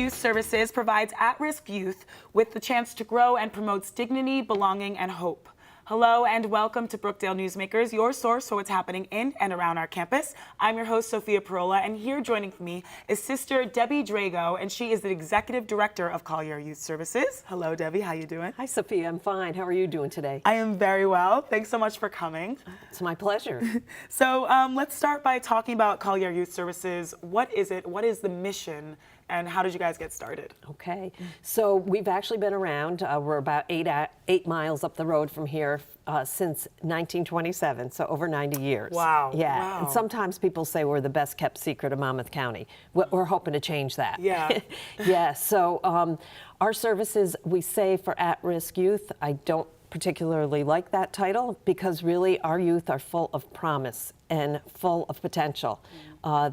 Youth Services provides at-risk youth with the chance to grow and promotes dignity, belonging, and hope. Hello and welcome to Brookdale Newsmakers, your source for what's happening in and around our campus. I'm your host, Sophia Parola, and here joining me is Sister Debbie Drago, and she is the Executive Director of Collier Youth Services. Hello, Debbie. How you doing? Hi, Sophia. I'm fine. How are you doing today? I am very well. Thanks so much for coming. It's my pleasure. So let's start by talking about Collier Youth Services. What is it? What is the mission? And how did you guys get started? Okay, so we've actually been around. We're about eight miles up the road from here since 1927, so over 90 years. Wow. Yeah, wow. And sometimes people say we're the best kept secret of Monmouth County. We're hoping to change that. Yeah. Yeah, so our services, we say for at-risk youth. I don't particularly like that title because really our youth are full of promise and full of potential.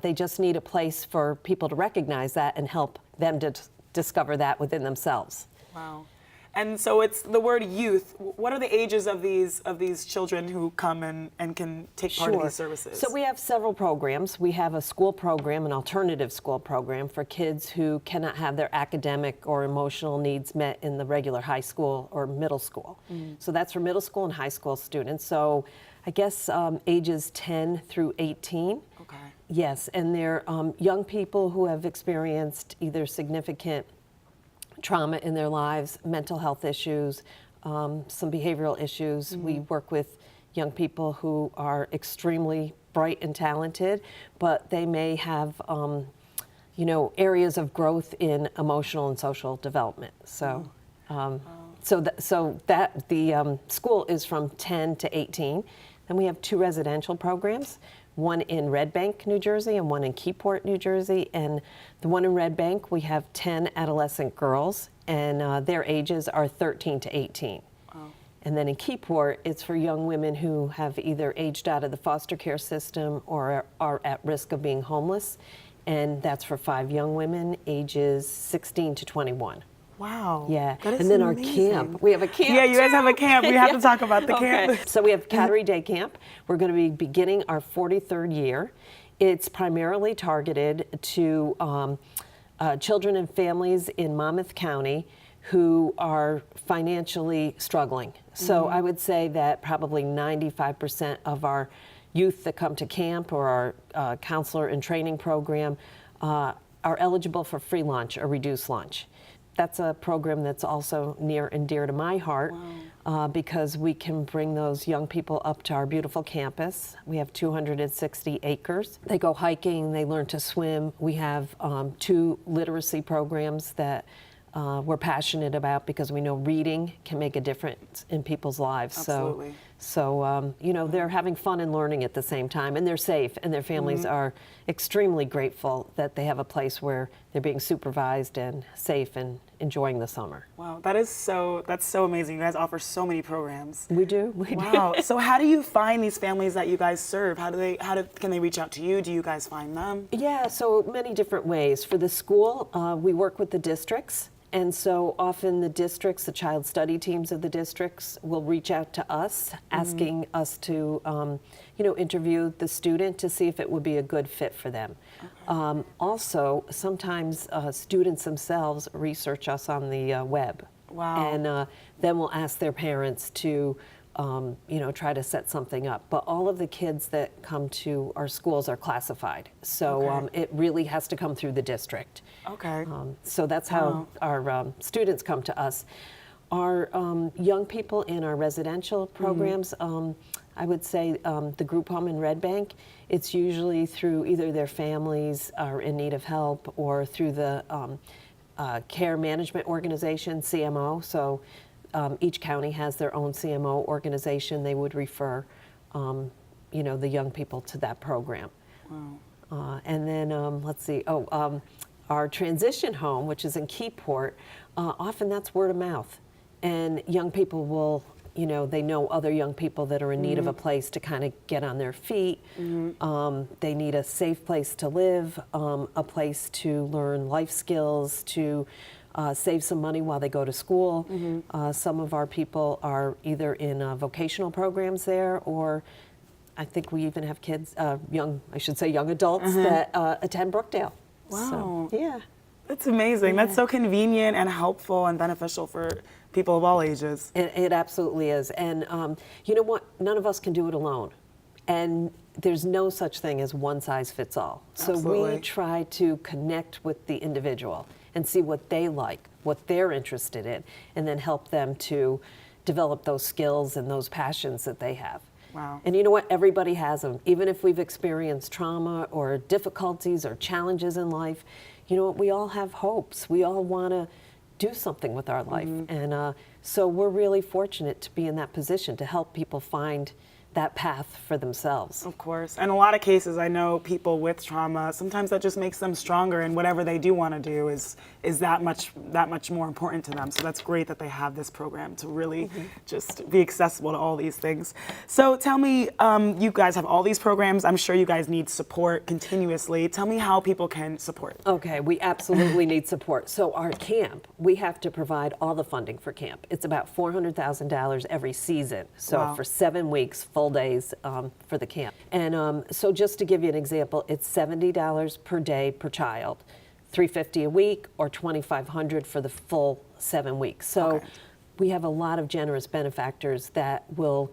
They just need a place for people to recognize that and help them to discover that within themselves. Wow. And so it's the word youth. What are the ages of these children who come and can take part in these services? So we have several programs. We have a school program, an alternative school program for kids who cannot have their academic or emotional needs met in the regular high school or middle school. So that's for middle school and high school students. So I guess ages 10 through 18. Okay. Yes, and they're young people who have experienced either significant trauma in their lives, mental health issues, some behavioral issues. We work with young people who are extremely bright and talented, but they may have areas of growth in emotional and social development. So, the school is from 10 to 18. Then we have two residential programs, one in Red Bank, New Jersey, and one in Keyport, New Jersey. And the one in Red Bank, we have 10 adolescent girls, and their ages are 13 to 18. Wow. And then in Keyport, it's for young women who have either aged out of the foster care system or are at risk of being homeless. And that's for 5 young women, ages 16 to 21. Wow. Yeah. That is and then amazing. Our camp. We have a camp. Yeah, you guys too. have a camp. We have to talk about the Okay. camp. So we have Cattery Day Camp. We're going to be beginning our 43rd year. It's primarily targeted to children and families in Monmouth County who are financially struggling. So I would say that probably 95% of our youth that come to camp or our counselor and training program are eligible for free lunch or reduced lunch. That's a program that's also near and dear to my heart. Wow. Because we can bring those young people up to our beautiful campus. We have 260 acres. They go hiking, they learn to swim. We have 2 literacy programs that we're passionate about because we know reading can make a difference in people's lives. Absolutely. So they're having fun and learning at the same time, and they're safe, and their families are extremely grateful that they have a place where they're being supervised and safe and enjoying the summer. Wow, that's so amazing. You guys offer so many programs. We do. Wow. So how do you find these families that you guys serve? Can they reach out to you? Do you guys find them? Yeah, so many different ways. For the school, we work with the districts. And so often the districts, the child study teams of the districts will reach out to us, asking us to, interview the student to see if it would be a good fit for them. Okay. Also, sometimes students themselves research us on the web. Wow. And then we'll ask their parents to try to set something up. But all of the kids that come to our schools are classified. So it really has to come through the district. Okay. So that's how our students come to us. Our young people in our residential programs, I would say the group home in Red Bank, it's usually through either their families are in need of help or through the care management organization, CMO. So each county has their own CMO organization. They would refer, the young people to that program. Wow. And then let's see. Our transition home, which is in Keyport, often that's word of mouth, and young people will, they know other young people that are in need of a place to kind of get on their feet. They need a safe place to live, a place to learn life skills, to save some money while they go to school. Some of our people are either in vocational programs there, or I think we even have kids, young adults that attend Brookdale. Wow. So, yeah. That's amazing. That's so convenient and helpful and beneficial for people of all ages. It absolutely is. And you know what? None of us can do it alone. And there's no such thing as one size fits all. So Absolutely. we try to connect with the individual and see what they like, what they're interested in, and then help them to develop those skills and those passions that they have. Wow. And you know what? Everybody has them. Even if we've experienced trauma or difficulties or challenges in life, you know what? We all have hopes. We all want to do something with our life. And so we're really fortunate to be in that position to help people find that path for themselves. Of course. In a lot of cases, I know people with trauma, sometimes that just makes them stronger, and whatever they do want to do is that much more important to them. So that's great that they have this program to really just be accessible to all these things. So tell me, you guys have all these programs. I'm sure you guys need support continuously. Tell me how people can support. Okay, we absolutely need support. So our camp, we have to provide all the funding for camp. It's about $400,000 every season. So Wow. for 7 weeks, full days for the camp. And so just to give you an example, it's $70 per day per child, $350 a week, or $2,500 for the full 7 weeks. So Okay. we have a lot of generous benefactors that will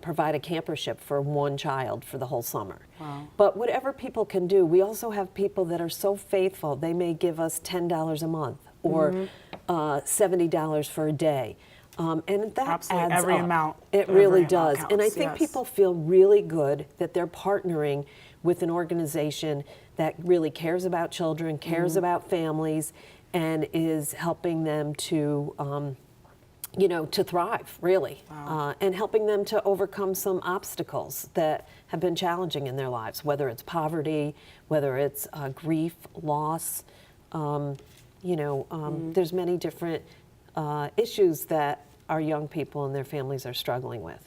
provide a campership for one child for the whole summer. Wow. But whatever people can do, we also have people that are so faithful, they may give us $10 a month or $70 for a day. And that Absolutely, adds every up. amount. It Every really amount does. And I counts, think yes. people feel really good that they're partnering with an organization that really cares about children, cares about families, and is helping them to, to thrive, really, and helping them to overcome some obstacles that have been challenging in their lives, whether it's poverty, whether it's grief, loss. There's many different issues that our young people and their families are struggling with.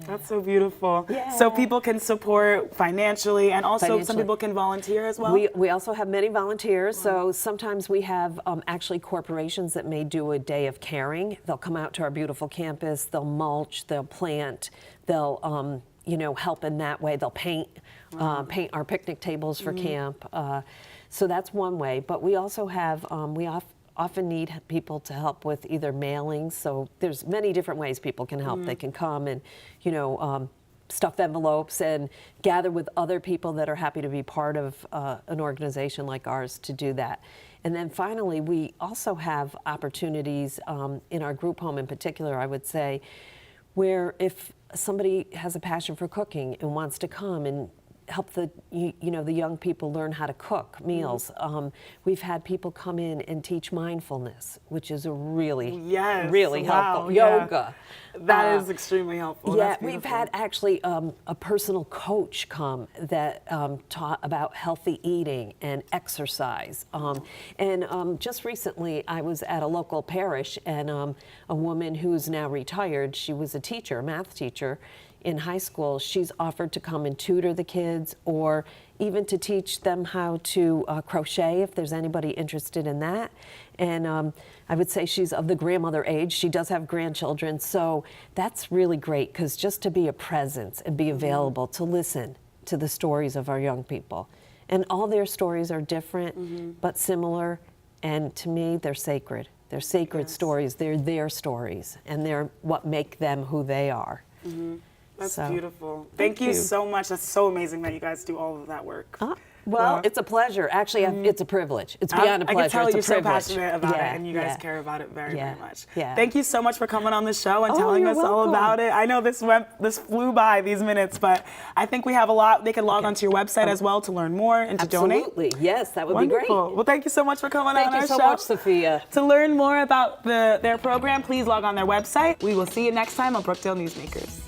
That's so beautiful. Yeah. So people can support financially, and also some Financially. people can volunteer as well? We also have many volunteers, so sometimes we have actually corporations that may do a day of caring. They'll come out to our beautiful campus, they'll mulch, they'll plant, they'll help in that way. They'll paint our picnic tables for camp. So that's one way, but we also have, often need people to help with either mailings. So there's many different ways people can help. They can come and, stuff envelopes and gather with other people that are happy to be part of an organization like ours to do that. And then finally, we also have opportunities in our group home in particular, I would say, where if somebody has a passion for cooking and wants to come and help the young people learn how to cook meals. We've had people come in and teach mindfulness, which is a really helpful. Yoga. That is extremely helpful. Yeah, That's we've beautiful. had actually a personal coach come that taught about healthy eating and exercise. And just recently, I was at a local parish, and a woman who's now retired, she was a teacher, a math teacher, in high school. She's offered to come and tutor the kids, or even to teach them how to crochet if there's anybody interested in that. And I would say she's of the grandmother age. She does have grandchildren, so that's really great, because just to be a presence and be available to listen to the stories of our young people. And all their stories are different, but similar, and to me, they're sacred. They're sacred stories. They're their stories, and they're what make them who they are. That's So, beautiful. Thank you so much. That's so amazing that you guys do all of that work. Well, it's a pleasure. Actually, it's a privilege. It's beyond a pleasure. I can tell it's you're a so privilege. passionate about it, Yeah, and you guys yeah. care about it very, Yeah, very much. yeah. Thank you so much for coming on the show and telling you're us all welcome. about it. I know this flew by, these minutes, but I think we have a lot. They can log onto your website as well to learn more and to donate. Absolutely. Yes, that would Wonderful. be great. Well, thank you so much for coming on Thank our you so show. much, Sophia. To learn more about their program, please log on their website. We will see you next time on Brookdale Newsmakers.